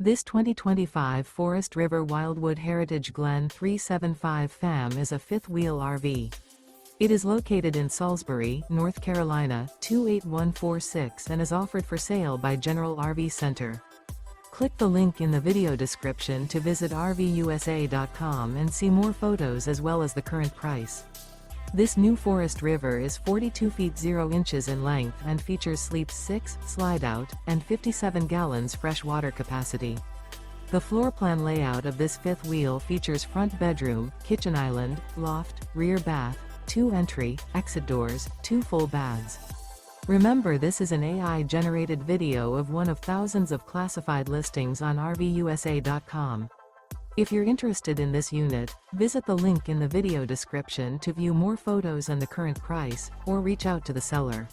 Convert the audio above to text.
This 2025 Forest River Wildwood Heritage Glen 375 FAM is a fifth-wheel RV. It is located in Salisbury, North Carolina, 28146 and is offered for sale by General RV Center. Click the link in the video description to visit RVUSA.com and see more photos as well as the current price. This new Forest River is 42 feet 0 inches in length and features sleeps 6, slide-out, and 57 gallons fresh water capacity. The floor plan layout of this fifth wheel features front bedroom, kitchen island, loft, rear bath, 2 entry, exit doors, 2 full baths. Remember, this is an AI-generated video of one of thousands of classified listings on RVUSA.com. If you're interested in this unit, visit the link in the video description to view more photos and the current price, or reach out to the seller.